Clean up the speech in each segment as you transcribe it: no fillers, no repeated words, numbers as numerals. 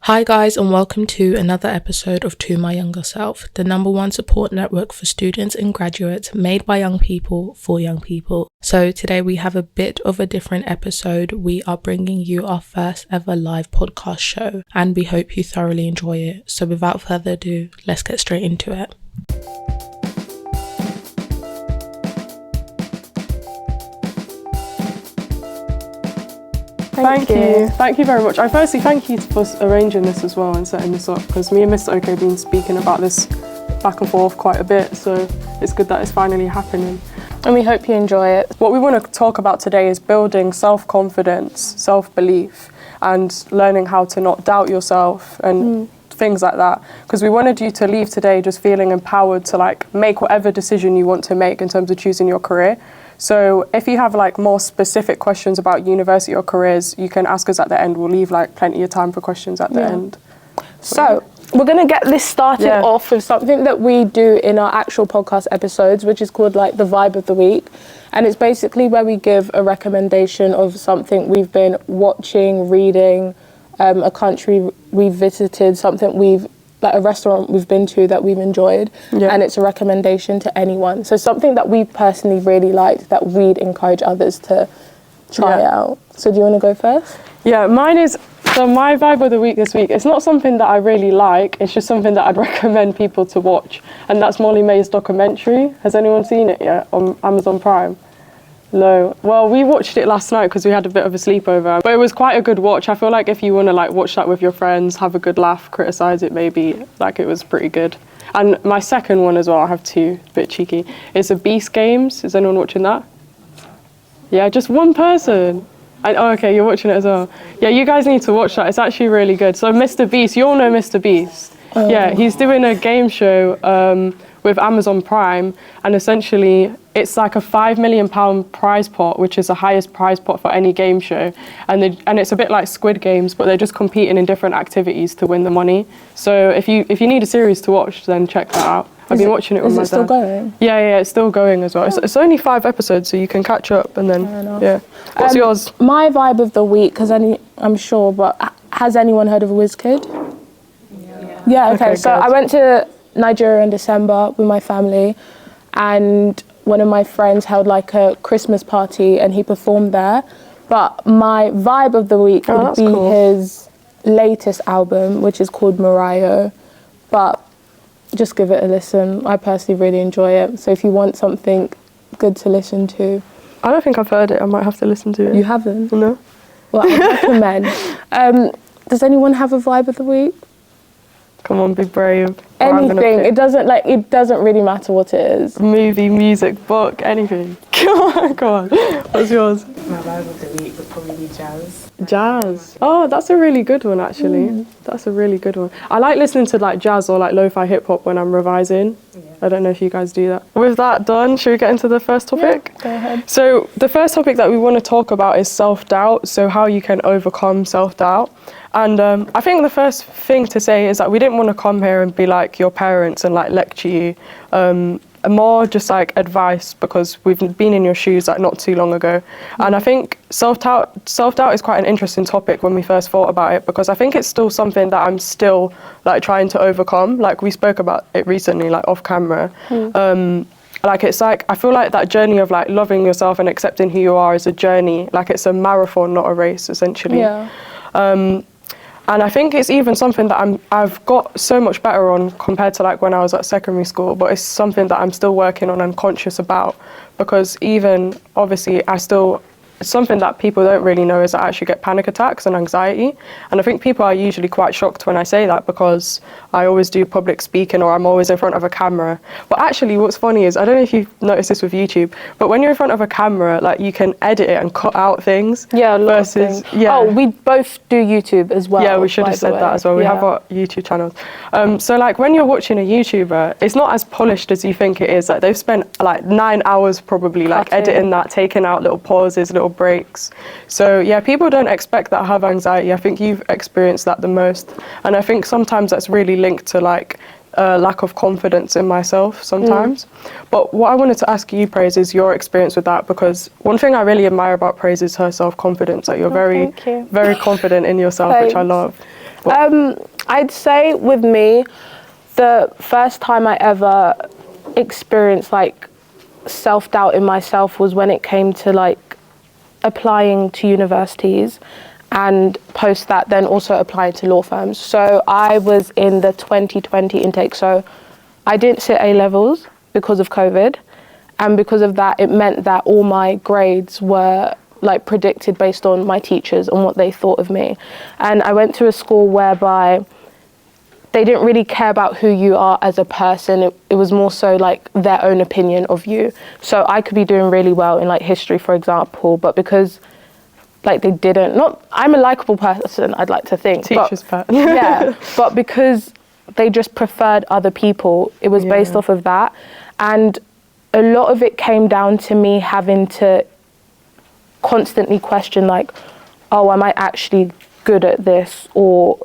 Hi guys, and welcome to another episode of To My Younger Self, the #1 support network for students and graduates made by young people for young people. So today we have a bit of a different episode. We are bringing you our first ever live podcast show and we hope you thoroughly enjoy it. So without further ado, let's get straight into it. Thank you very much. I firstly thank you for arranging this as well and setting this up, because me and Mr. OK have been speaking about this back and forth quite a bit, so it's good that it's finally happening. And we hope you enjoy it. What we want to talk about today is building self-confidence, self-belief, and learning how to not doubt yourself and things like that. Because we wanted you to leave today just feeling empowered to make whatever decision you want to make in terms of choosing your career. So if you have more specific questions about university or careers, you can ask us at the end. We'll leave plenty of time for questions at the end. So we're going to get this started off with something that we do in our actual podcast episodes, which is called the vibe of the week. And it's basically where we give a recommendation of something we've been watching, reading, a country we've visited, something a restaurant we've been to that we've enjoyed, and it's a recommendation to anyone. So something that we personally really liked that we'd encourage others to try out. So do you want to go first? Yeah, my vibe of the week this week, it's not something that I really like, it's just something that I'd recommend people to watch, and that's Molly May's documentary. Has anyone seen it yet on Amazon Prime? No. Well, we watched it last night because we had a bit of a sleepover, but it was quite a good watch. I feel like if you want to watch that with your friends, have a good laugh, criticise it maybe, it was pretty good. And my second one as well, I have two, a bit cheeky, is the Beast Games. Is anyone watching that? Yeah, just one person. Okay, you're watching it as well. Yeah, you guys need to watch that. It's actually really good. So Mr. Beast, you all know Mr. Beast. Yeah, he's doing a game show with Amazon Prime, and essentially it's a £5 million prize pot, which is the highest prize pot for any game show, and it's a bit like Squid Games, but they're just competing in different activities to win the money. So if you need a series to watch, then check that out. I've been watching it with my dad. Is it still going? Yeah, it's still going as well. It's only 5 episodes, so you can catch up, and then What's yours? My vibe of the week, because I'm sure, but has anyone heard of WizKid? Yeah. Okay. So I went to Nigeria in December with my family, and one of my friends held a Christmas party and he performed there. But my vibe of the week would be his latest album, which is called Mariah. But just give it a listen. I personally really enjoy it. So if you want something good to listen to. I don't think I've heard it. I might have to listen to it. You haven't? No. Well, I recommend. Does anyone have a vibe of the week? Come on, be brave. Anything. It doesn't really matter what it is. Movie, music, book, anything. Come on. What's yours? My vibe of the week would probably be jazz. Jazz. Oh, that's a really good one, actually. That's a really good one. I like listening to jazz or lo-fi hip-hop when I'm revising. Yeah. I don't know if you guys do that. With that done, should we get into the first topic? Yeah, go ahead. So the first topic that we want to talk about is self-doubt, so how you can overcome self-doubt. And I think the first thing to say is that we didn't want to come here and be like your parents and lecture you. More just advice, because we've been in your shoes not too long ago. And I think self-doubt is quite an interesting topic when we first thought about it, because I think it's still something that I'm still trying to overcome. We spoke about it recently, off camera. I feel like that journey of loving yourself and accepting who you are is a journey. It's a marathon, not a race, essentially. Yeah. And I think it's even something that I've got so much better on compared to when I was at secondary school, but it's something that I'm still working on and conscious about, because even obviously it's something that people don't really know is that I actually get panic attacks and anxiety. And I think people are usually quite shocked when I say that, because I always do public speaking or I'm always in front of a camera. But actually what's funny is, I don't know if you've noticed this with YouTube, but when you're in front of a camera, you can edit it and cut out things. Yeah, a lot of things. Yeah. Oh, we both do YouTube as well. Yeah, we should have said that as well. We have our YouTube channels. So when you're watching a YouTuber, it's not as polished as you think it is. They've spent 9 hours probably editing that, taking out little pauses, little breaks. So yeah, people don't expect that I have anxiety. I think you've experienced that the most, and I think sometimes that's really linked to a lack of confidence in myself sometimes. But what I wanted to ask you, Praise, is your experience with that, because one thing I really admire about Praise is her self-confidence. Like, you're very, very confident in yourself, which I love. I'd say with me, the first time I ever experienced like self-doubt in myself was when it came to like applying to universities, and post that then also applying to law firms. So I was in the 2020 intake, so I didn't sit A-levels because of COVID, and because of that it meant that all my grades were like predicted based on my teachers and what they thought of me. And I went to a school whereby they didn't really care about who you are as a person. It was more so like their own opinion of you. So I could be doing really well in like history, for example, but because like they didn't, I'm a likable person, I'd like to think. Teacher's pet. Yeah, but because they just preferred other people, it was based off of that. And a lot of it came down to me having to constantly question like, oh, am I actually good at this? Or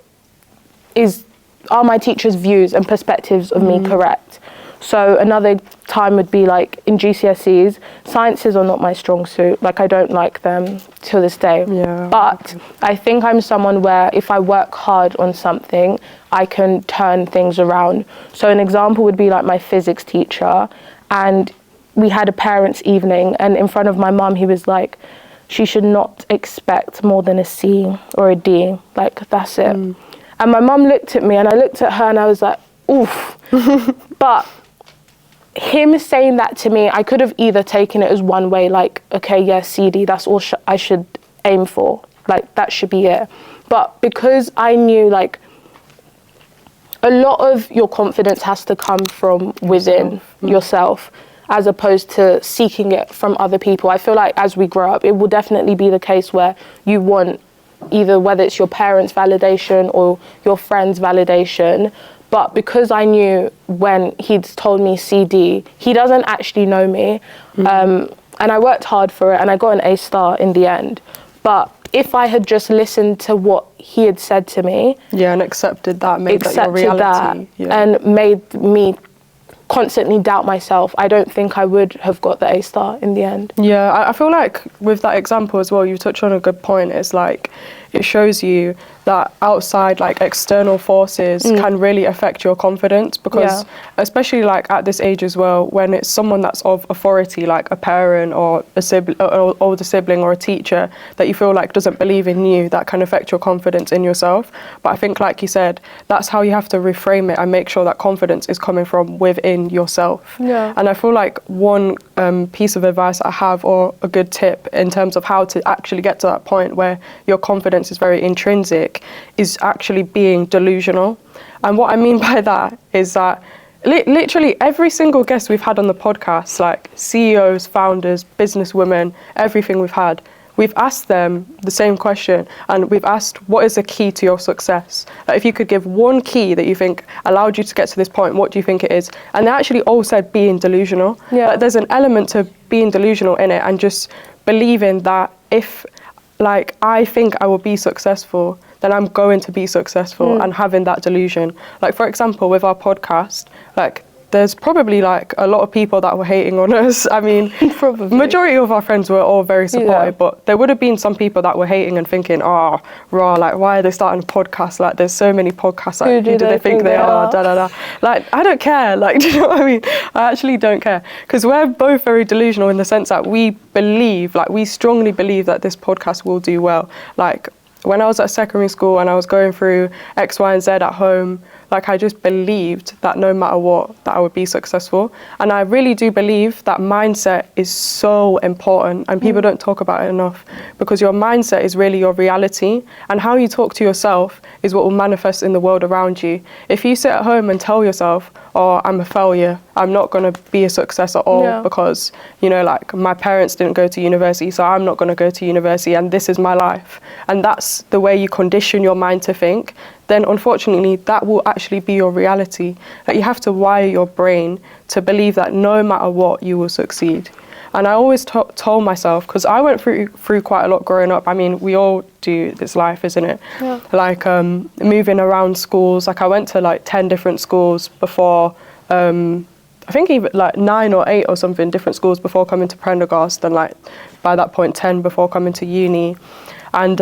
are my teachers' views and perspectives of me correct? So another time would be like in GCSEs, sciences are not my strong suit. Like, I don't like them to this day. Yeah. But I think I'm someone where if I work hard on something, I can turn things around. So an example would be like my physics teacher, and we had a parents' evening, and in front of my mum, he was like, she should not expect more than a C or a D. Like, that's it. And my mum looked at me, and I looked at her, and I was like, oof. But him saying that to me, I could have either taken it as one way, like, okay, yeah, CD, that's all I should aim for. Like, that should be it. But because I knew, like, a lot of your confidence has to come from within yourself, as opposed to seeking it from other people. I feel like as we grow up, it will definitely be the case where you want either whether it's your parents' validation or your friends' validation. But because I knew when he'd told me CD, he doesn't actually know me. And I worked hard for it, and I got an A star in the end. But if I had just listened to what he had said to me... Yeah, and accepted that, made that your reality. And made me constantly doubt myself, I don't think I would have got the A star in the end. Yeah, I feel like with that example as well, you touched on a good point. It's like, it shows you that outside, like, external forces can really affect your confidence, because especially like at this age as well, when it's someone that's of authority, like a parent or a sibling, or older sibling or a teacher that you feel like doesn't believe in you, that can affect your confidence in yourself. But I think, like you said, that's how you have to reframe it and make sure that confidence is coming from within yourself. Yeah. And I feel like one piece of advice I have, or a good tip in terms of how to actually get to that point where your confidence is very intrinsic, is actually being delusional. And what I mean by that is that literally every single guest we've had on the podcast, like CEOs, founders, businesswomen, everything we've asked them the same question, and we've asked, what is the key to your success? Like, if you could give one key that you think allowed you to get to this point, what do you think it is? And they actually all said being delusional. Yeah. Like, there's an element to being delusional in it, and just believing that if, like, I think I will be successful, then I'm going to be successful, and having that delusion. Like, for example, with our podcast, like, there's probably like a lot of people that were hating on us. I mean, majority of our friends were all very supportive, but there would have been some people that were hating and thinking, oh, raw, like, why are they starting a podcast? Like, there's so many podcasts, like, who do they think they are? Da, da, da. Like, I don't care. Like, do you know what I mean? I actually don't care. Because we're both very delusional in the sense that we believe, like, we strongly believe that this podcast will do well. Like, when I was at secondary school and I was going through X, Y, and Z at home, like, I just believed that no matter what, that I would be successful. And I really do believe that mindset is so important, and people don't talk about it enough, because your mindset is really your reality, and how you talk to yourself is what will manifest in the world around you. If you sit at home and tell yourself, oh, I'm a failure, I'm not going to be a success at all, because, you know, like, my parents didn't go to university, so I'm not going to go to university, and this is my life. And that's the way you condition your mind to think, then unfortunately that will actually be your reality. Like, you have to wire your brain to believe that no matter what, you will succeed. And I always told myself, because I went through quite a lot growing up. I mean, we all do this life, isn't it? Yeah. Like moving around schools. Like I went to like 10 different schools before, I think even like 9 or 8 or something, different schools before coming to Prendergast, and like by that point 10 before coming to uni. And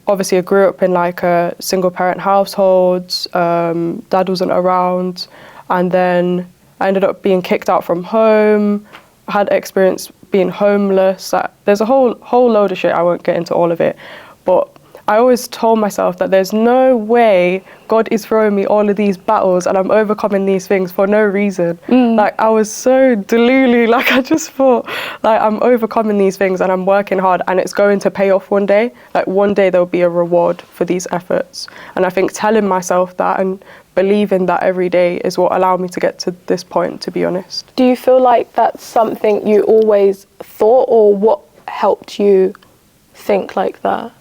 obviously I grew up in like a single parent household, dad wasn't around, and then I ended up being kicked out from home. I had experience being homeless. There's a whole load of shit, I won't get into all of it. But I always told myself that there's no way God is throwing me all of these battles and I'm overcoming these things for no reason. Like I was so delulu, like I just thought like I'm overcoming these things and I'm working hard and it's going to pay off one day. Like one day there'll be a reward for these efforts. And I think telling myself that and believing that every day is what allowed me to get to this point, to be honest. Do you feel like that's something you always thought, or what helped you think like that?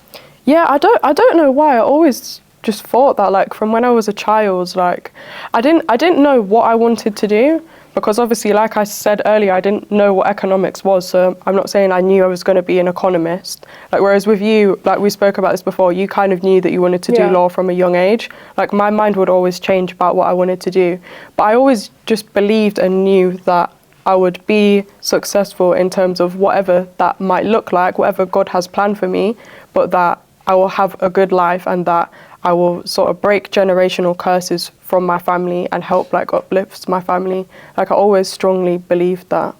Yeah, I don't know why. I always just thought that, like from when I was a child, like I didn't know what I wanted to do, because obviously, like I said earlier, I didn't know what economics was. So I'm not saying I knew I was going to be an economist. Like whereas with you, like we spoke about this before, you kind of knew that you wanted to do law from a young age. Like my mind would always change about what I wanted to do, but I always just believed and knew that I would be successful in terms of whatever that might look like, whatever God has planned for me, but that I will have a good life and that I will sort of break generational curses from my family and help like uplift my family. Like I always strongly believed that.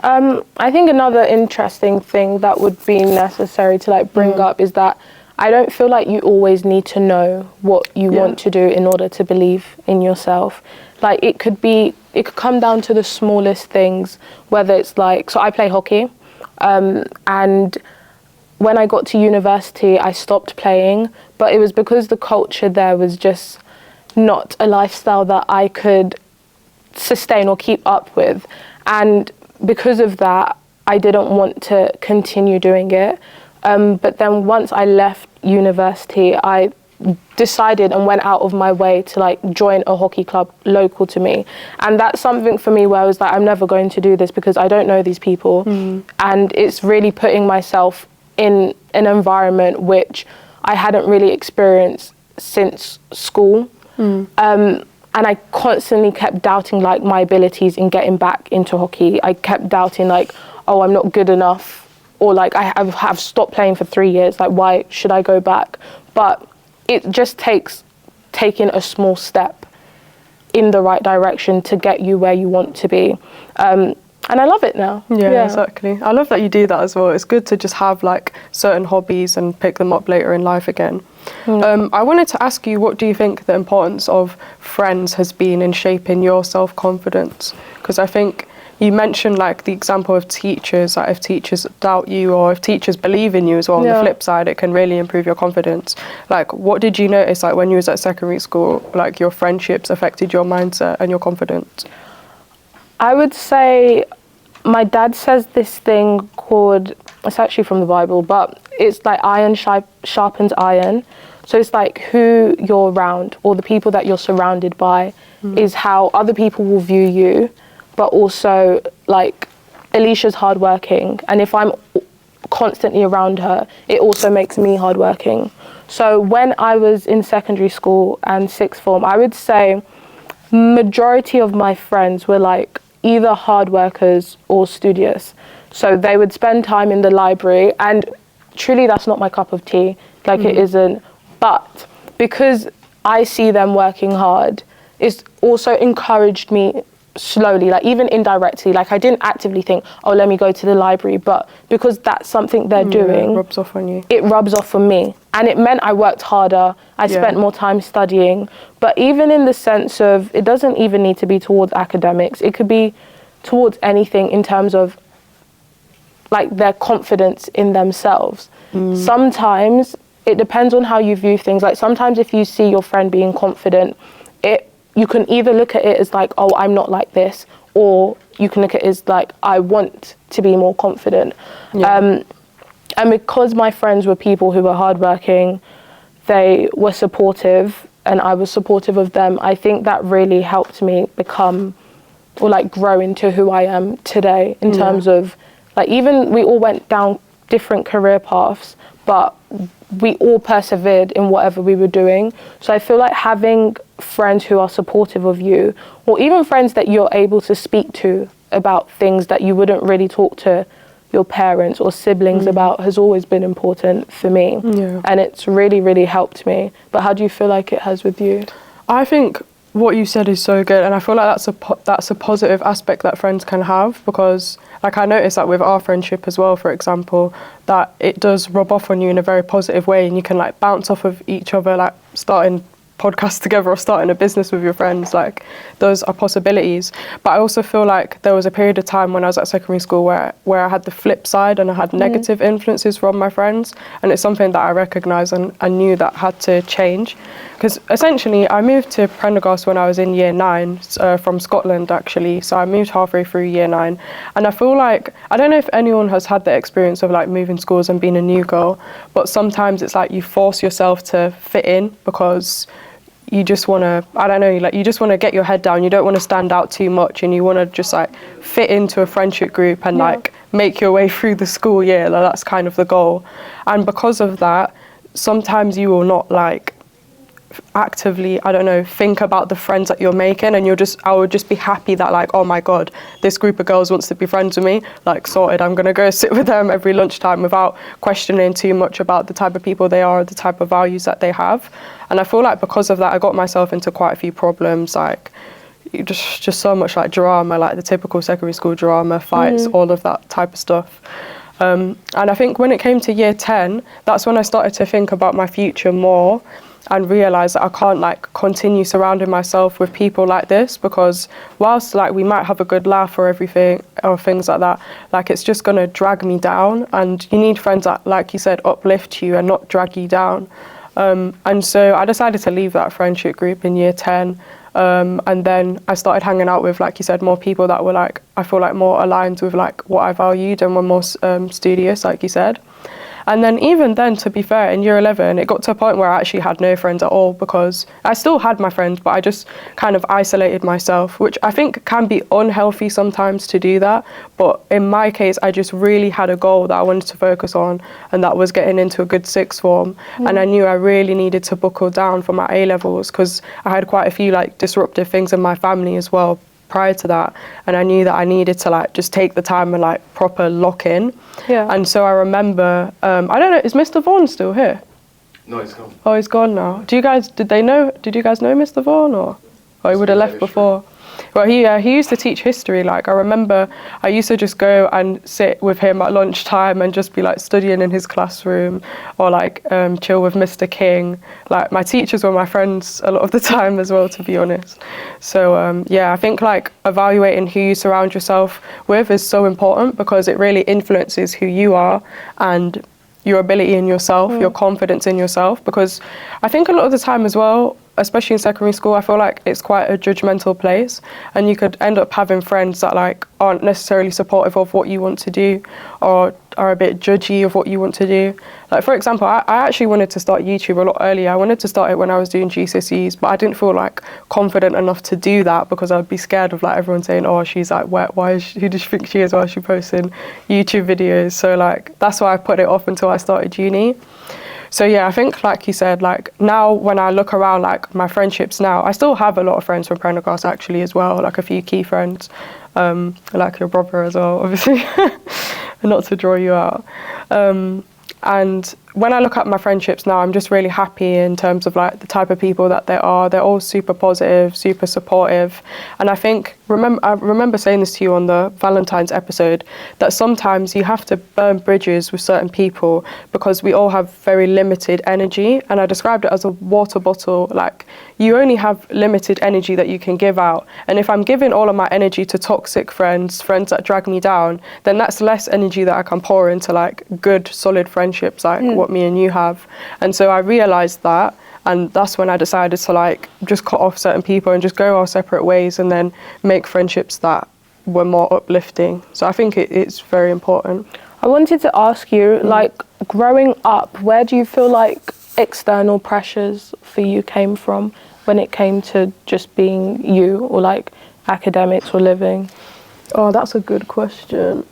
I think another interesting thing that would be necessary to like bring up is that I don't feel like you always need to know what you want to do in order to believe in yourself. Like it could come down to the smallest things, whether it's like, so I play hockey, and when I got to university, I stopped playing, but it was because the culture there was just not a lifestyle that I could sustain or keep up with. And because of that, I didn't want to continue doing it. But then once I left university, I decided and went out of my way to like join a hockey club local to me. And that's something for me where I was like, I'm never going to do this because I don't know these people. And it's really putting myself in an environment which I hadn't really experienced since school. And I constantly kept doubting like my abilities in getting back into hockey. I kept doubting like, oh, I'm not good enough, or like I have stopped playing for 3 years, like why should I go back? But it just takes taking a small step in the right direction to get you where you want to be. And I love it now. Yeah, exactly. I love that you do that as well. It's good to just have like certain hobbies and pick them up later in life again. I wanted to ask you, what do you think the importance of friends has been in shaping your self-confidence? Because I think you mentioned like the example of teachers, like if teachers doubt you or if teachers believe in you as well, on the flip side, it can really improve your confidence. Like what did you notice like when you was at secondary school, like your friendships affected your mindset and your confidence? I would say my dad says this thing called, it's actually from the Bible, but it's like iron sharpens iron. So it's like who you're around or the people that you're surrounded by is how other people will view you. But also like Alicia's hardworking, and if I'm constantly around her, it also makes me hardworking. So when I was in secondary school and sixth form, I would say majority of my friends were like either hard workers or studious. So they would spend time in the library, and truly that's not my cup of tea, like it isn't. But because I see them working hard, it's also encouraged me slowly, like even indirectly. Like I didn't actively think, oh, let me go to the library, but because that's something they're doing, it rubs off on you. It rubs off on me. And it meant I worked harder, I spent more time studying. But even in the sense of, it doesn't even need to be towards academics, it could be towards anything in terms of like their confidence in themselves. Sometimes it depends on how you view things. Like sometimes if you see your friend being confident, you can either look at it as like, oh, I'm not like this, or you can look at it as like, I want to be more confident. And because my friends were people who were hardworking, they were supportive, and I was supportive of them, I think that really helped me become, or like grow into who I am today in terms of Like, even we all went down different career paths, but we all persevered in whatever we were doing. So I feel like having friends who are supportive of you, or even friends that you're able to speak to about things that you wouldn't really talk to your parents or siblings about, has always been important for me. And it's really, really helped me. But how do you feel like it has with you? I think what you said is so good, and I feel like that's a positive aspect that friends can have, because like I noticed that with our friendship as well, for example, that it does rub off on you in a very positive way, and you can like bounce off of each other, like starting podcasts together or starting a business with your friends. Like, those are possibilities. But I also feel like there was a period of time when I was at secondary school where I had the flip side, and I had negative influences from my friends, and it's something that I recognised and I knew that had to change. Because essentially I moved to Prendergast when I was in year 9, from Scotland actually, so I moved halfway through year 9, and I feel like, I don't know if anyone has had the experience of like moving schools and being a new girl, but sometimes it's like you force yourself to fit in because you just want to, I don't know, like you just want to get your head down, you don't want to stand out too much, and you want to just like fit into a friendship group and like make your way through the school year. Like, that's kind of the goal. And because of that, sometimes you will not like actively, I don't know, think about the friends that you're making, and I would just be happy that like, oh my god, this group of girls wants to be friends with me, like sorted, I'm gonna go sit with them every lunchtime without questioning too much about the type of people they are, the type of values that they have. And I feel like because of that I got myself into quite a few problems, like just so much like drama, like the typical secondary school drama, fights, all of that type of stuff. And I think when it came to year 10, that's when I started to think about my future more, and realise that I can't like continue surrounding myself with people like this, because whilst like we might have a good laugh or everything or things like that, like it's just going to drag me down, and you need friends that, like you said, uplift you and not drag you down. And so I decided to leave that friendship group in year 10, and then I started hanging out with, like you said, more people that were like, I feel like more aligned with like what I valued and were more studious, like you said. And then even then, to be fair, in year 11, it got to a point where I actually had no friends at all, because I still had my friends, but I just kind of isolated myself, which I think can be unhealthy sometimes to do that. But in my case, I just really had a goal that I wanted to focus on, and that was getting into a good sixth form. And I knew I really needed to buckle down for my A-levels, because I had quite a few like disruptive things in my family as well prior to that, and I knew that I needed to like just take the time and like proper lock in. And so I remember, I don't know, is Mr. Vaughan still here? No, he's gone. Oh, he's gone now. Did you guys know Mr. Vaughan, or he would have left before? Well, he used to teach history. Like, I remember I used to just go and sit with him at lunchtime and just be like studying in his classroom, or like chill with Mr. King. Like, my teachers were my friends a lot of the time as well, to be honest. So I think like evaluating who you surround yourself with is so important, because it really influences who you are and your ability in yourself, your confidence in yourself. Because I think a lot of the time as well, especially in secondary school, I feel like it's quite a judgmental place, and you could end up having friends that like aren't necessarily supportive of what you want to do, or are a bit judgy of what you want to do. Like, for example, I actually wanted to start YouTube a lot earlier. I wanted to start it when I was doing GCSEs, but I didn't feel like confident enough to do that, because I'd be scared of like everyone saying, oh, she's like, who does she think she is? Why is she posting YouTube videos? So like, that's why I put it off until I started uni. So yeah, I think like you said, like now when I look around like my friendships now, I still have a lot of friends from Prendergast actually as well, like a few key friends, like your brother as well, obviously, not to draw you out. And when I look at my friendships now, I'm just really happy in terms of like the type of people that they are. They're all super positive, super supportive. And I think, I remember saying this to you on the Valentine's episode, that sometimes you have to burn bridges with certain people, because we all have very limited energy. And I described it as a water bottle. Like, you only have limited energy that you can give out. And if I'm giving all of my energy to toxic friends that drag me down, then that's less energy that I can pour into like good, solid friendships, like what me and you have. And so I realized that, and that's when I decided to like just cut off certain people and just go our separate ways, and then make friendships that were more uplifting. So I think it's very important. I wanted to ask you, like, growing up, where do you feel like external pressures for you came from when it came to just being you, or like academics or living? Oh, that's a good question.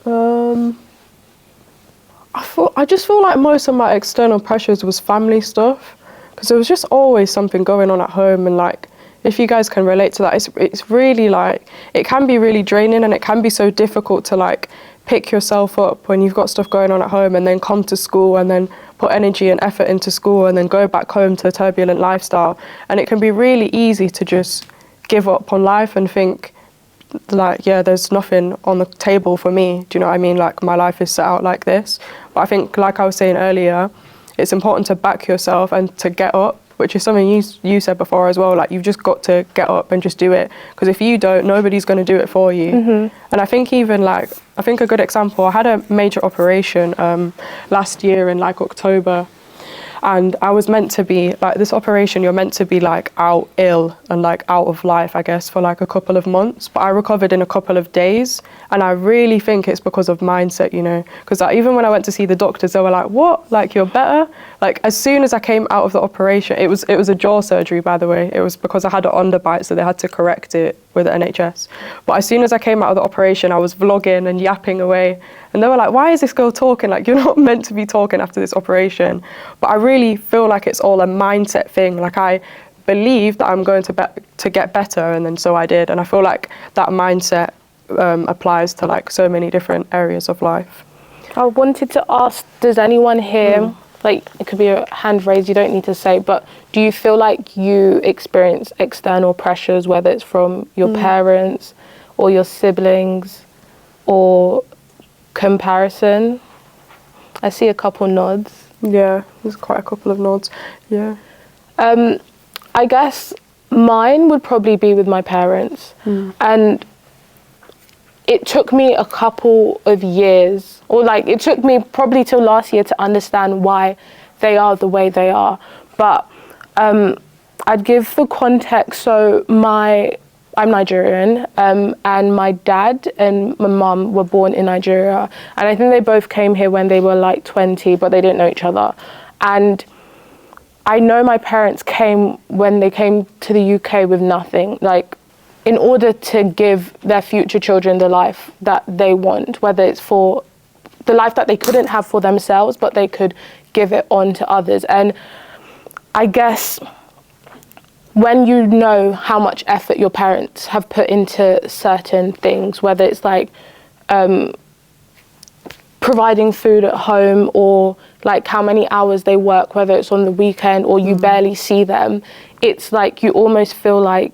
I just feel like most of my external pressures was family stuff, because there was just always something going on at home, and like, if you guys can relate to that, it's really like, it can be really draining, and it can be so difficult to like pick yourself up when you've got stuff going on at home, and then come to school and then put energy and effort into school, and then go back home to a turbulent lifestyle. And it can be really easy to just give up on life and think like, yeah, there's nothing on the table for me. Do you know what I mean? Like, my life is set out like this. But I think, like I was saying earlier, it's important to back yourself and to get up, which is something you said before as well. Like, you've just got to get up and just do it. Because if you don't, nobody's going to do it for you. And I think even like, I think a good example, I had a major operation last year in like October. And I was meant to be, like, this operation, you're meant to be like out ill and like out of life, I guess, for like a couple of months. But I recovered in a couple of days. And I really think it's because of mindset, you know, because like, even when I went to see the doctors, they were like, what? Like, you're better? Like, as soon as I came out of the operation, it was a jaw surgery, by the way. It was because I had an underbite, so they had to correct it with the NHS. But as soon as I came out of the operation, I was vlogging and yapping away. And they were like, why is this girl talking? Like, you're not meant to be talking after this operation. But I really feel like it's all a mindset thing. Like, I believe that I'm going to get better, and then so I did. And I feel like that mindset applies to like so many different areas of life. I wanted to ask, does anyone here, like, it could be a hand raised, you don't need to say, but do you feel like you experience external pressures, whether it's from your parents or your siblings or comparison? I see a couple nods. Yeah, there's quite a couple of nods. Yeah. I guess mine would probably be with my parents. And it took me a couple of years, or like, it took me probably till last year to understand why they are the way they are. But I'd give the context. So I'm Nigerian, and my dad and my mum were born in Nigeria, and I think they both came here when they were like 20, but they didn't know each other. And I know my parents came when they came to the UK with nothing, like, in order to give their future children the life that they want, whether it's for the life that they couldn't have for themselves, but they could give it on to others. And I guess when you know how much effort your parents have put into certain things, whether it's like providing food at home, or like how many hours they work, whether it's on the weekend or you barely see them, it's like you almost feel like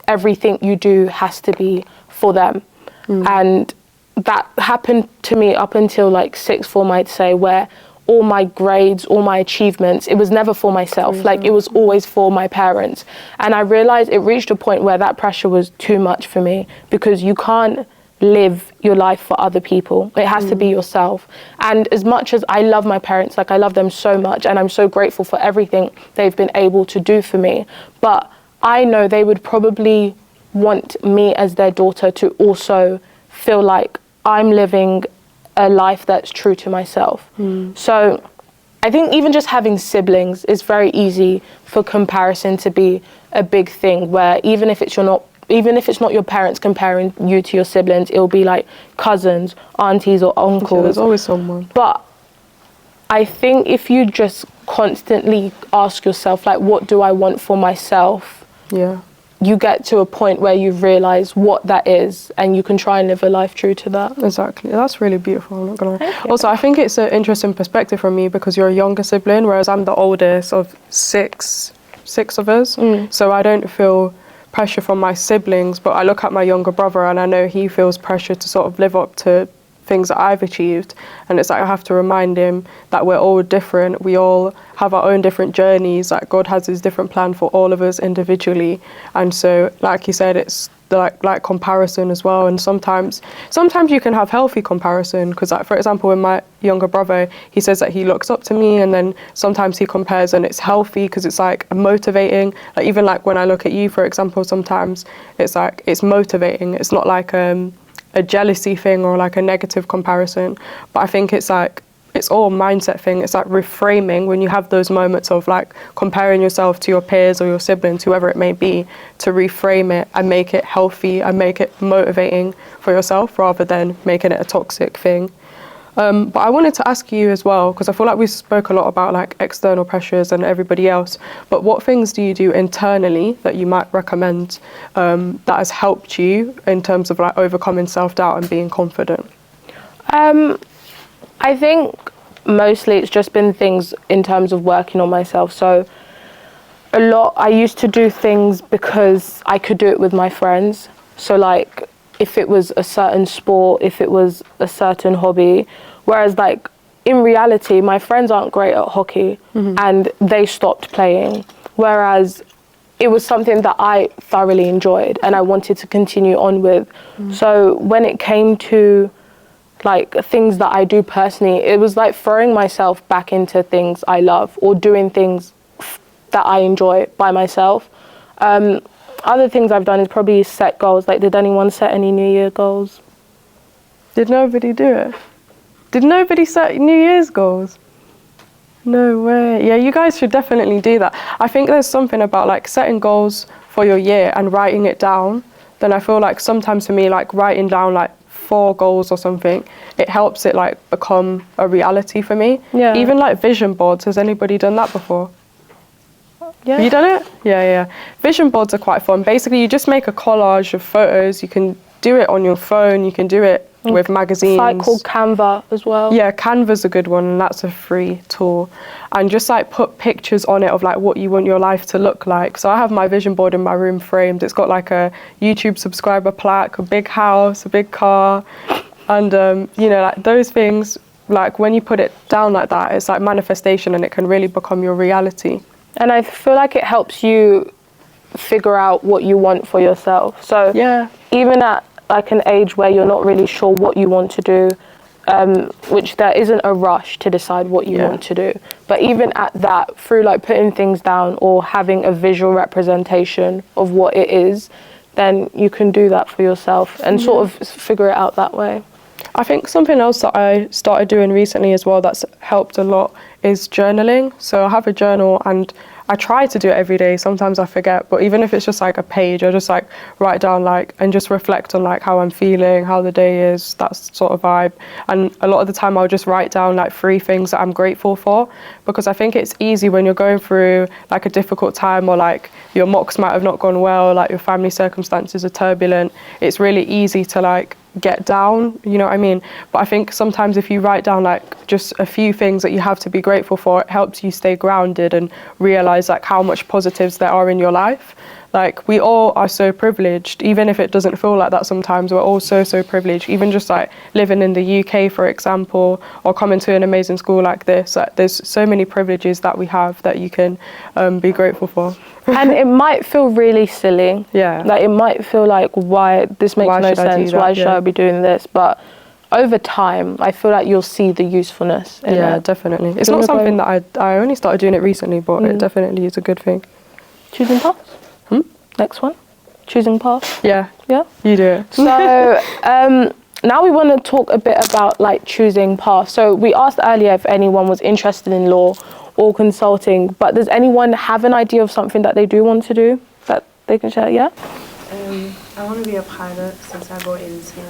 everything you do has to be for them. And that happened to me up until like sixth form, I'd say, where all my grades, all my achievements, it was never for myself. Like, it was always for my parents. And I realized it reached a point where that pressure was too much for me, because you can't live your life for other people. It has to be yourself. And as much as I love my parents, like, I love them so much, and I'm so grateful for everything they've been able to do for me, but I know they would probably want me as their daughter to also feel like I'm living a life that's true to myself. So I think even just having siblings is very easy for comparison to be a big thing, where even if it's not your parents comparing you to your siblings, it'll be like cousins, aunties or uncles. Yeah, there's always someone. But I think if you just constantly ask yourself, like, what do I want for myself? Yeah. You get to a point where you realise what that is, and you can try and live a life true to that. Exactly. That's really beautiful, I'm not gonna lie. Also, I think it's an interesting perspective from me, because you're a younger sibling, whereas I'm the oldest of six of us. So I don't feel pressure from my siblings, but I look at my younger brother and I know he feels pressure to sort of live up to things that I've achieved. And it's like, I have to remind him that we're all different. We all have our own different journeys. Like, God has his different plan for all of us individually. And so, like you said, it's like comparison as well. And sometimes you can have healthy comparison, because, like, for example, with my younger brother, he says that he looks up to me, and then sometimes he compares, and it's healthy because it's like motivating. Like, even like when I look at you, for example, sometimes it's like, it's motivating. It's not like a jealousy thing or like a negative comparison. But I think it's like, it's all mindset thing. It's like reframing when you have those moments of like comparing yourself to your peers or your siblings, whoever it may be, to reframe it and make it healthy and make it motivating for yourself, rather than making it a toxic thing. But I wanted to ask you as well, because I feel like we spoke a lot about like external pressures and everybody else, but what things do you do internally that you might recommend that has helped you in terms of like overcoming self-doubt and being confident? I think mostly it's just been things in terms of working on myself. So I used to do things because I could do it with my friends. So like if it was a certain sport, if it was a certain hobby, whereas like in reality, my friends aren't great at hockey and they stopped playing. Whereas it was something that I thoroughly enjoyed and I wanted to continue on with. So when it came to like things that I do personally, it was like throwing myself back into things I love or doing things that I enjoy by myself. Other things I've done is probably set goals. Like, did anyone set any New Year goals? Did nobody do it? Did nobody set New Year's goals? No way. Yeah, you guys should definitely do that. I think there's something about like setting goals for your year and writing it down. Then I feel like sometimes for me, like writing down like 4 goals or something, it helps it like become a reality for me. Yeah. Even like vision boards. Has anybody done that before? Yeah. Have you done it? Yeah. Vision boards are quite fun. Basically, you just make a collage of photos. You can do it on your phone. You can do it with magazines. Site called Canva as well. Yeah, Canva's a good one, and that's a free tool. And just like put pictures on it of like what you want your life to look like. So I have my vision board in my room framed. It's got like a YouTube subscriber plaque, a big house, a big car, and you know, like those things. Like when you put it down like that, it's like manifestation, and it can really become your reality. And I feel like it helps you figure out what you want for yourself. So Yeah. even at like an age where you're not really sure what you want to do, which there isn't a rush to decide what you want to do. But even at that, through like putting things down or having a visual representation of what it is, then you can do that for yourself and sort of figure it out that way. I think something else that I started doing recently as well that's helped a lot is journaling. So I have a journal and I try to do it every day. Sometimes I forget, but even if it's just like a page, I just like write down like and just reflect on like how I'm feeling, how the day is, that sort of vibe. And a lot of the time I'll just write down like 3 things that I'm grateful for, because I think it's easy when you're going through like a difficult time or like your mocks might have not gone well, like your family circumstances are turbulent. It's really easy to like get down, you know what I mean? But I think sometimes if you write down like just a few things that you have to be grateful for, it helps you stay grounded and realize like how much positives there are in your life. Like we all are so privileged, even if it doesn't feel like that sometimes. We're all so privileged, even just like living in the UK, for example, or coming to an amazing school like this. Like, there's so many privileges that we have that you can be grateful for. And it might feel really silly. Yeah. Like it might feel like, why this makes no sense, why should I be doing this? But over time, I feel like you'll see the usefulness in it. Definitely. It's not something that I only started doing it recently, but it definitely is a good thing. Choosing paths? Next one. Choosing paths? Yeah. Yeah? You do it. So now we want to talk a bit about like choosing paths. So we asked earlier if anyone was interested in law or consulting, but does anyone have an idea of something that they do want to do that they can share? Yeah? I want to be a pilot since I go into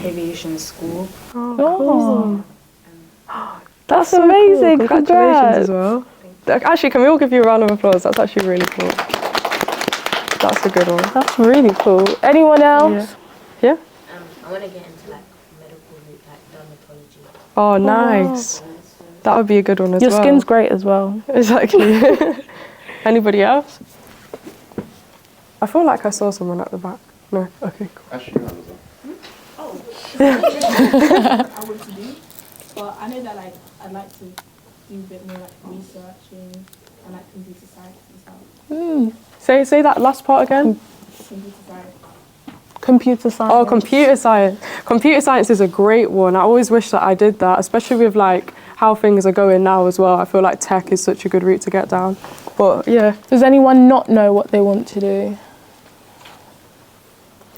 aviation school. Oh. That's so amazing. Cool. Congratulations as well. Actually, can we all give you a round of applause? That's actually really cool. That's a good one. That's really cool. Anyone else? Yeah? I want to get into like medical route, like dermatology. Oh, nice. That would be a good one as Your well. skin's great as well. Exactly. Anybody else? I feel like I saw someone at the back. No? Okay, cool. Actually, you as well. I want to do, but I know that like I'd like to do a bit more like researching and like computer science and stuff. Say that last part again. Computer science. Computer science. Oh, computer science. Computer science is a great one. I always wish that I did that, especially with like how things are going now as well. I feel like tech is such a good route to get down. But yeah. Does anyone not know what they want to do?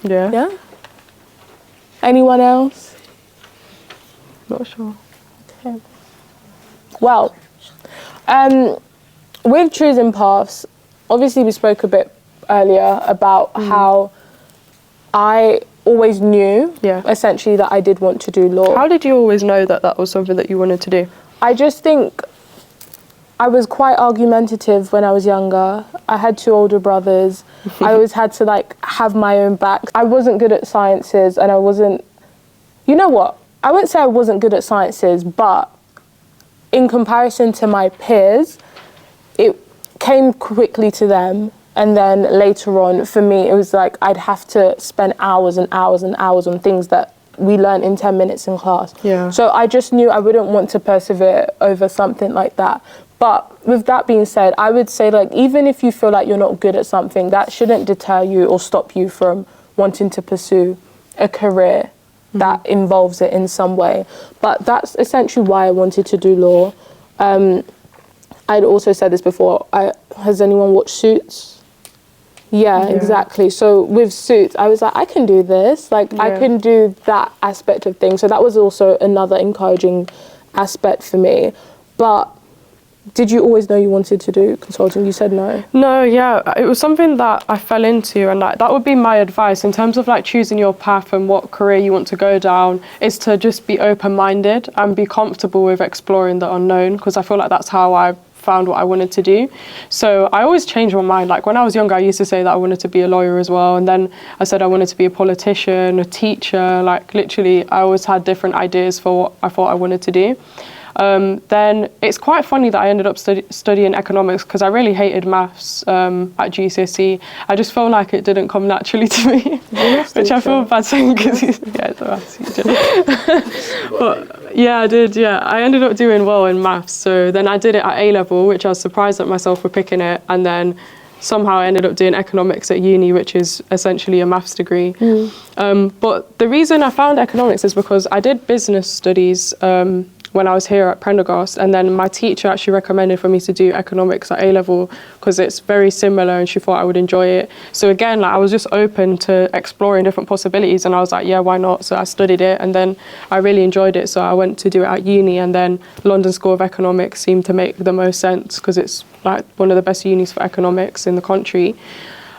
Yeah. Yeah? Anyone else? Not sure. Okay. Well, with choosing paths, obviously we spoke a bit earlier about how I always knew, Yeah. essentially, that I did want to do law. How did you always know that that was something that you wanted to do? I just think I was quite argumentative when I was younger. I had 2 older brothers. I always had to like have my own back. I wasn't good at sciences, and I wasn't, you know what? I wouldn't say I wasn't good at sciences, but in comparison to my peers, it came quickly to them. And then later on, for me, it was like I'd have to spend hours and hours and hours on things that we learned in 10 minutes in class. Yeah. So I just knew I wouldn't want to persevere over something like that. But with that being said, I would say, like, even if you feel like you're not good at something, that shouldn't deter you or stop you from wanting to pursue a career that involves it in some way. But that's essentially why I wanted to do law. I'd also said this before. Has anyone watched Suits? Yeah, exactly. So with Suits, I was like, I can do this. Like, I can do that aspect of things. So that was also another encouraging aspect for me. But did you always know you wanted to do consulting? You said no. No, yeah, it was something that I fell into, and like that would be my advice in terms of like choosing your path and what career you want to go down, is to just be open-minded and be comfortable with exploring the unknown, because I feel like that's how I found what I wanted to do. So I always change my mind. Like when I was younger, I used to say that I wanted to be a lawyer as well, and then I said I wanted to be a politician, a teacher. Like literally, I always had different ideas for what I thought I wanted to do. Then it's quite funny that I ended up studying economics, because I really hated maths at GCSE. I just felt like it didn't come naturally to me, which I feel bad saying, because yeah, it's a maths teacher. But yeah, I did. Yeah, I ended up doing well in maths. So then I did it at A level, which I was surprised at myself for picking it, and then somehow I ended up doing economics at uni, which is essentially a maths degree. But the reason I found economics is because I did business studies when I was here at Prendergast, and then my teacher actually recommended for me to do economics at A-level because it's very similar, and she thought I would enjoy it. So again, like I was just open to exploring different possibilities, and I was like, yeah, why not? So I studied it, and then I really enjoyed it, so I went to do it at uni, and then London School of Economics seemed to make the most sense because it's like one of the best unis for economics in the country.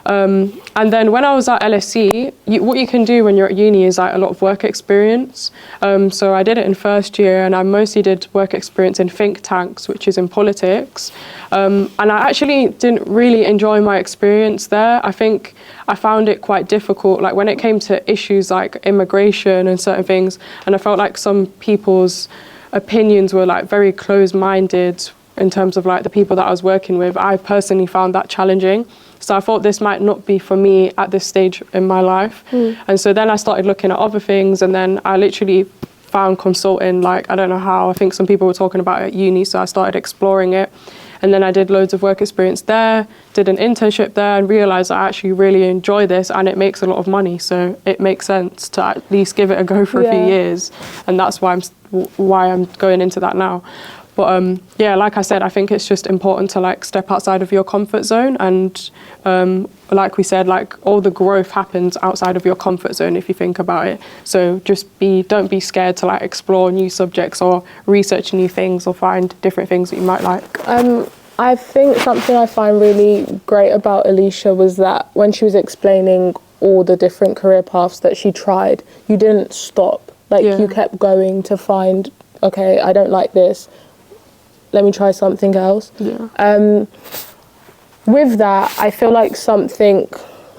And then when I was at LSE, what you can do when you're at uni is like a lot of work experience. So I did it in first year, and I mostly did work experience in think tanks, which is in politics. And I actually didn't really enjoy my experience there. I think I found it quite difficult, like when it came to issues like immigration and certain things, and I felt like some people's opinions were like very closed-minded in terms of like the people that I was working with. I personally found that challenging. So I thought this might not be for me at this stage in my life. And so then I started looking at other things, and then I literally found consulting, like, I don't know how, I think some people were talking about it at uni, so I started exploring it. And then I did loads of work experience there, did an internship there, and realised I actually really enjoy this, and it makes a lot of money. So it makes sense to at least give it a go for a few years. And that's why I'm going into that now. But yeah, like I said, I think it's just important to like step outside of your comfort zone, and like we said, like all the growth happens outside of your comfort zone if you think about it. So just don't be scared to like explore new subjects or research new things or find different things that you might like. I think something I find really great about Alicia was that when she was explaining all the different career paths that she tried, you didn't stop. Like you kept going to find, okay, I don't like this, let me try something else. With that, I feel like something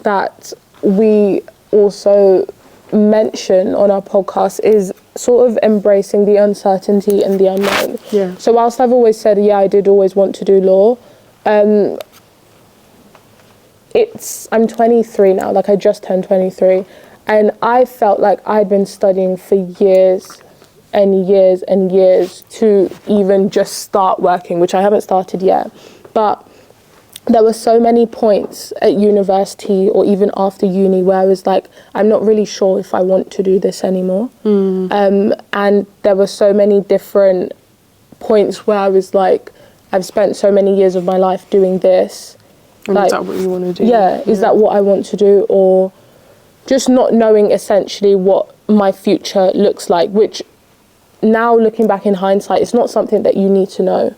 that we also mention on our podcast is sort of embracing the uncertainty and the unknown. So whilst I've always said, I did always want to do law, I'm 23 now, like I just turned 23, and I felt like I'd been studying for years and years and years to even just start working, which I haven't started yet. But there were so many points at university or even after uni where I was like, I'm not really sure if I want to do this anymore. And there were so many different points where I was like, I've spent so many years of my life doing this. And like, is that what you want to do? Is that what I want to do? Or just not knowing essentially what my future looks like, which now looking back in hindsight, it's not something that you need to know.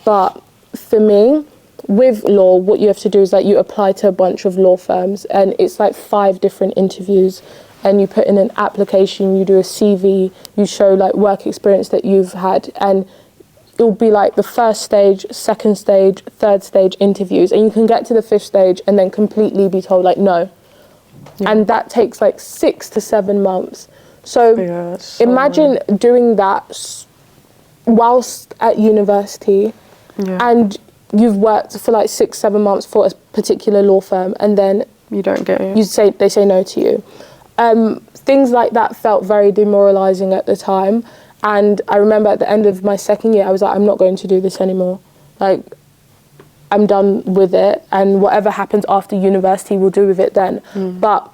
But for me, with law, what you have to do is that you apply to a bunch of law firms, and it's like 5 different interviews, and you put in an application, you do a CV, you show like work experience that you've had, and it'll be like the first stage, second stage, third stage interviews, and you can get to the 5th stage and then completely be told like no. Yeah. And that takes like 6 to 7 months. So, imagine doing that whilst at university, and you've worked for like 6-7 months for a particular law firm, and then you don't get it. They say no to you. Things like that felt very demoralising at the time. And I remember at the end of my 2nd year, I was like, I'm not going to do this anymore. Like, I'm done with it, and whatever happens after university, we'll do with it then. But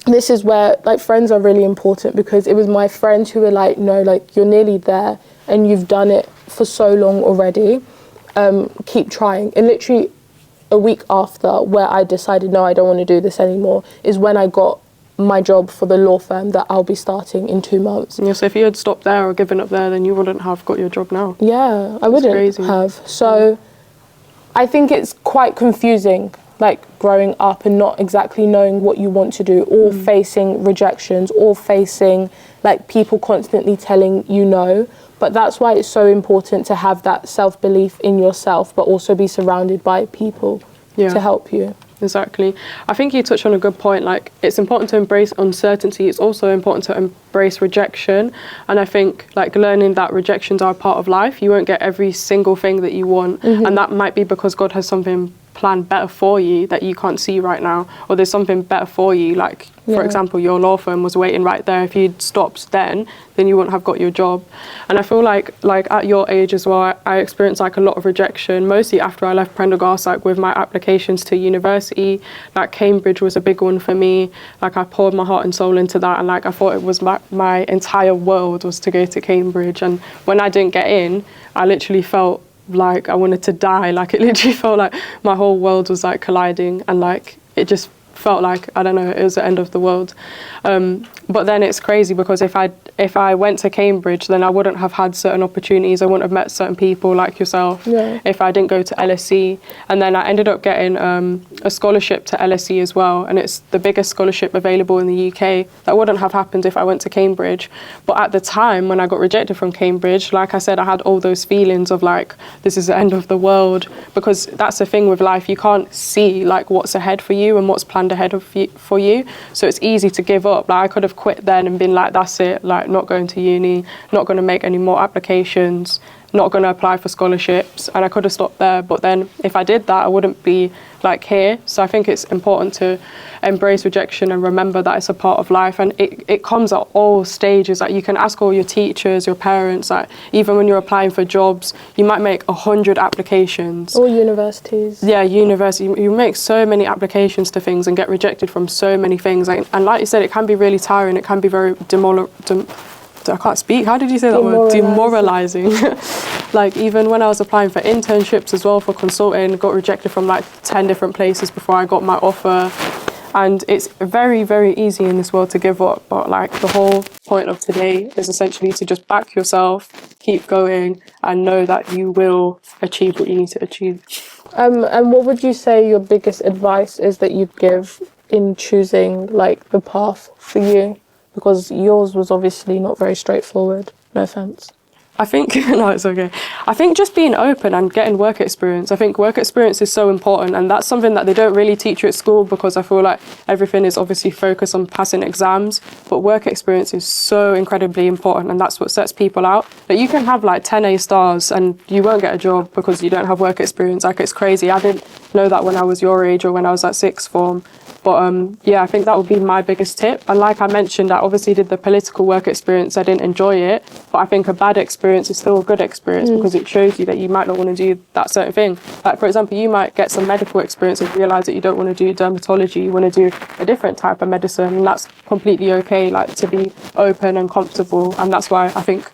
this is where, like, friends are really important, because it was my friends who were like, no, like, you're nearly there, and you've done it for so long already. Keep trying. And literally a week after, where I decided, no, I don't want to do this anymore, is when I got my job for the law firm that I'll be starting in 2 months. Yeah, so if you had stopped there or given up there, then you wouldn't have got your job now. Yeah, I wouldn't have. So I think it's quite confusing, like growing up and not exactly knowing what you want to do, or facing rejections, or facing like people constantly telling you no. But that's why it's so important to have that self-belief in yourself, but also be surrounded by people to help you. Exactly. I think you touched on a good point. Like, it's important to embrace uncertainty. It's also important to embrace rejection. And I think, like, learning that rejections are a part of life. You won't get every single thing that you want. And that might be because God has something planned better for you that you can't see right now. Or there's something better for you. Like, for example, your law firm was waiting right there. If you'd stopped then you wouldn't have got your job. And I feel like at your age as well, I experienced like a lot of rejection, mostly after I left Prendergast, like with my applications to university. Like, Cambridge was a big one for me. Like, I poured my heart and soul into that, and like I thought it was my entire world was to go to Cambridge. And when I didn't get in, I literally felt like I wanted to die. Like, it literally felt like my whole world was like colliding, and like it just felt like, I don't know, it was the end of the world. But then it's crazy, because if I went to Cambridge, then I wouldn't have had certain opportunities. I wouldn't have met certain people like yourself if I didn't go to LSE. And then I ended up getting a scholarship to LSE as well. And it's the biggest scholarship available in the UK. That wouldn't have happened if I went to Cambridge. But at the time when I got rejected from Cambridge, like I said, I had all those feelings of like, this is the end of the world. Because that's the thing with life. You can't see like what's ahead for you and what's planned ahead for you. So it's easy to give up. Like, I could have quit then and been like, that's it, like not going to uni, not going to make any more applications, not going to apply for scholarships, and I could have stopped there. But then if I did that, I wouldn't be like here. So I think it's important to embrace rejection and remember that it's a part of life, and it comes at all stages. Like, you can ask all your teachers, your parents, like even when you're applying for jobs, you might make 100 applications. Or universities. Yeah, university. You make so many applications to things and get rejected from so many things. And like you said, it can be really tiring. It can be very I can't speak. How did you say that word? Demoralizing. Like, even when I was applying for internships as well for consulting, got rejected from like 10 different places before I got my offer. And it's very, very easy in this world to give up. But like, the whole point of today is essentially to just back yourself, keep going, and know that you will achieve what you need to achieve. And what would you say your biggest advice is that you'd give in choosing like the path for you? Because yours was obviously not very straightforward. No offence. I think, no, it's okay. I think just being open and getting work experience. I think work experience is so important, and that's something that they don't really teach you at school, because I feel like everything is obviously focused on passing exams, but work experience is so incredibly important, and that's what sets people out. That you can have like 10 A stars and you won't get a job because you don't have work experience. Like, it's crazy. I didn't know that when I was your age or when I was at sixth form. But yeah, I think that would be my biggest tip. And like I mentioned, I obviously did the political work experience. I didn't enjoy it, but I think a bad experience is still a good experience because it shows you that you might not want to do that certain thing. Like, for example, you might get some medical experience and realise that you don't want to do dermatology, you want to do a different type of medicine, and that's completely okay, like, to be open and comfortable. And that's why I think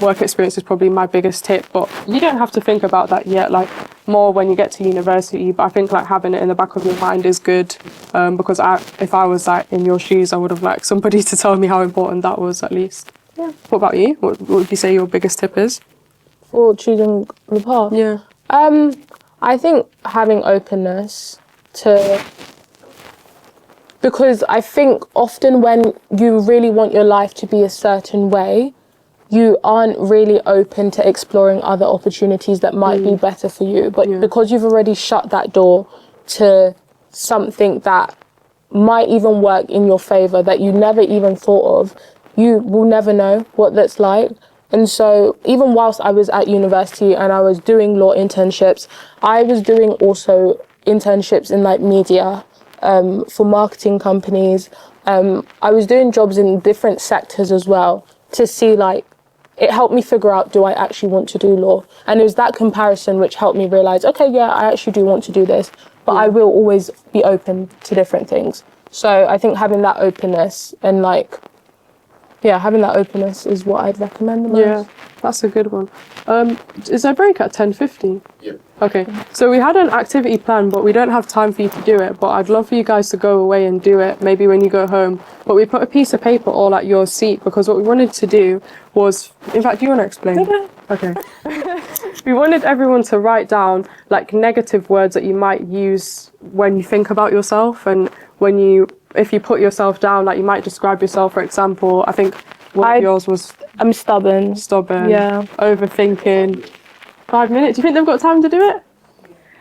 work experience is probably my biggest tip. But you don't have to think about that yet, like, more when you get to university. But I think like having it in the back of your mind is good, because if I was like in your shoes, I would have liked somebody to tell me how important that was, at least. Yeah. What about you? What would you say your biggest tip is? For choosing the path? Yeah. I think having openness to, because I think often when you really want your life to be a certain way, you aren't really open to exploring other opportunities that might be better for you. But because you've already shut that door to something that might even work in your favor that you never even thought of, you will never know what that's like. And so even whilst I was at university and I was doing law internships, I was doing also internships in like media, for marketing companies. I was doing jobs in different sectors as well to see, like, it helped me figure out, do I actually want to do law? And it was that comparison which helped me realize, okay, yeah, I actually do want to do this, but I will always be open to different things. So I think having that openness and like, yeah, having that openness is what I'd recommend the most. Yeah, that's a good one. Is there a break at 10:50? Yeah. Okay, so we had an activity planned, but we don't have time for you to do it, but I'd love for you guys to go away and do it, maybe when you go home. But we put a piece of paper all at your seat because what we wanted to do was, in fact, do you want to explain? Okay. We wanted everyone to write down like negative words that you might use when you think about yourself, and when you, if you put yourself down, like you might describe yourself, for example, I think one of yours was... I'm stubborn. Stubborn. Yeah. Overthinking. 5 minutes. Do you think they've got time to do it?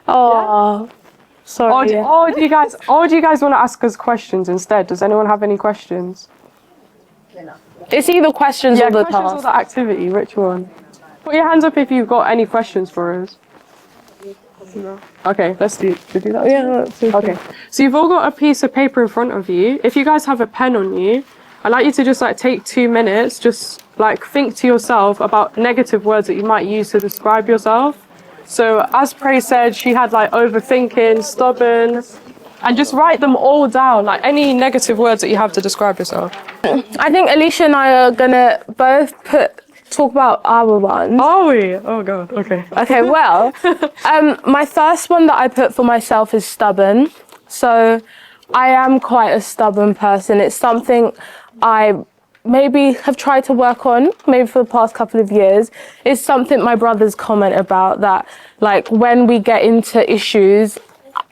Oh, sorry. Or do you guys want to ask us questions instead? Does anyone have any questions? It's either questions or the questions or task. the activity. Which one? Put your hands up if you've got any questions for us. No. Okay, let's do that. Yeah, let's do Okay. So you've all got a piece of paper in front of you. If you guys have a pen on you, I'd like you to just like take 2 minutes, just like think to yourself about negative words that you might use to describe yourself. So as Prey said, she had like overthinking, stubborn, and just write them all down, like any negative words that you have to describe yourself. I think Alicia and I are gonna both talk about our ones. Are we? Oh god, okay. Okay, well, my first one that I put for myself is stubborn. So I am quite a stubborn person. It's something I maybe have tried to work on, maybe for the past couple of years. It's something my brothers comment about, that like when we get into issues,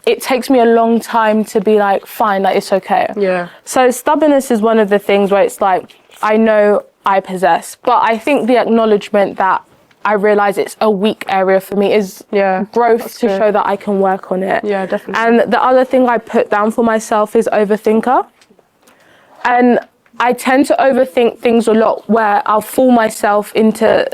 it takes me a long time to be like, fine, like it's okay. Yeah. So stubbornness is one of the things where it's like, I know I possess, but I think the acknowledgement that I realise it's a weak area for me is growth to show that I can work on it. Yeah, definitely. And the other thing I put down for myself is overthinker. And I tend to overthink things a lot, where I'll fool myself into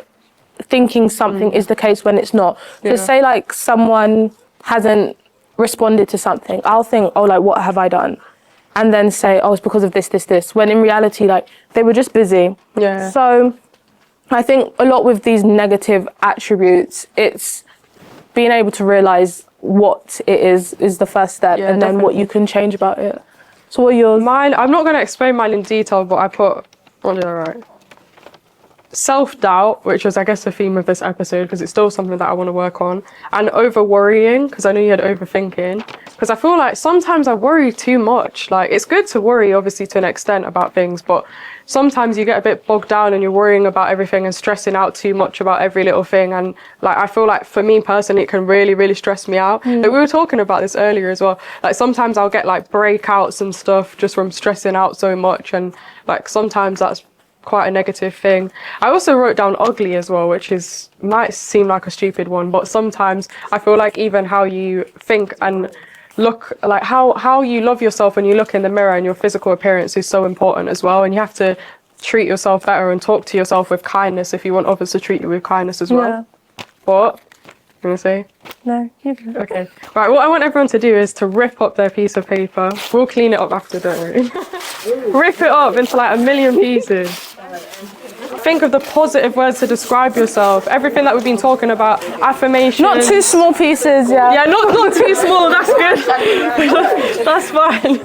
thinking something is the case when it's not. So say like someone hasn't responded to something, I'll think, oh, like what have I done? And then say, oh, it's because of this, when in reality, like they were just busy. Yeah. So I think a lot with these negative attributes, it's being able to realise what it is the first step, and then what you can change about it. So what are yours? Mine, I'm not going to explain mine in detail, but I put, what did I write? Self-doubt, which was, I guess, the theme of this episode, because it's still something that I want to work on. And over-worrying, because I know you had overthinking. Because I feel like sometimes I worry too much. Like, it's good to worry, obviously, to an extent about things, but sometimes you get a bit bogged down and you're worrying about everything and stressing out too much about every little thing. And, like, I feel like, for me personally, it can really, really stress me out. Like, we were talking about this earlier as well. Like, sometimes I'll get, like, breakouts and stuff just from stressing out so much. And, like, sometimes that's quite a negative thing. I also wrote down ugly as well, which is might seem like a stupid one, but sometimes I feel like even how you think and look, like how you love yourself when you look in the mirror, and your physical appearance is so important as well, and you have to treat yourself better and talk to yourself with kindness if you want others to treat you with kindness as well. What? You want to say? No, you can. Okay. Right, what I want everyone to do is to rip up their piece of paper. We'll clean it up after, don't worry. Rip it up into like 1,000,000 pieces. Think of the positive words to describe yourself. Everything that we've been talking about, affirmations. Not too small pieces, yeah. Yeah, not too small, that's good. That's fine.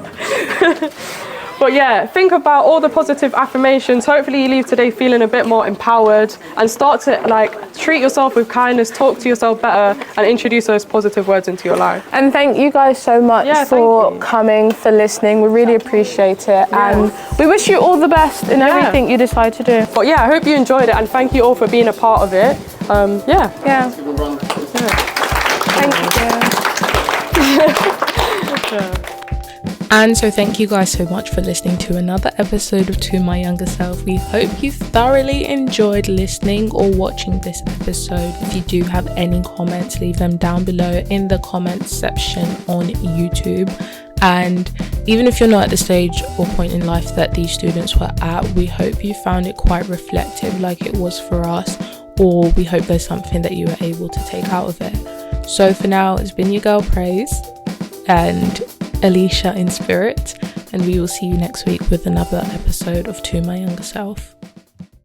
But yeah, think about all the positive affirmations. Hopefully you leave today feeling a bit more empowered, and start to like treat yourself with kindness, talk to yourself better, and introduce those positive words into your life. And thank you guys so much for coming, for listening. We really appreciate it. And we wish you all the best in everything you decide to do. But yeah, I hope you enjoyed it, and thank you all for being a part of it. Yeah. And so thank you guys so much for listening to another episode of To My Younger Self. We hope you thoroughly enjoyed listening or watching this episode. If you do have any comments, leave them down below in the comments section on YouTube. And even if you're not at the stage or point in life that these students were at, we hope you found it quite reflective like it was for us, or we hope there's something that you were able to take out of it. So for now, it's been your girl Praise and Alicia in spirit, and we will see you next week with another episode of To My Younger Self.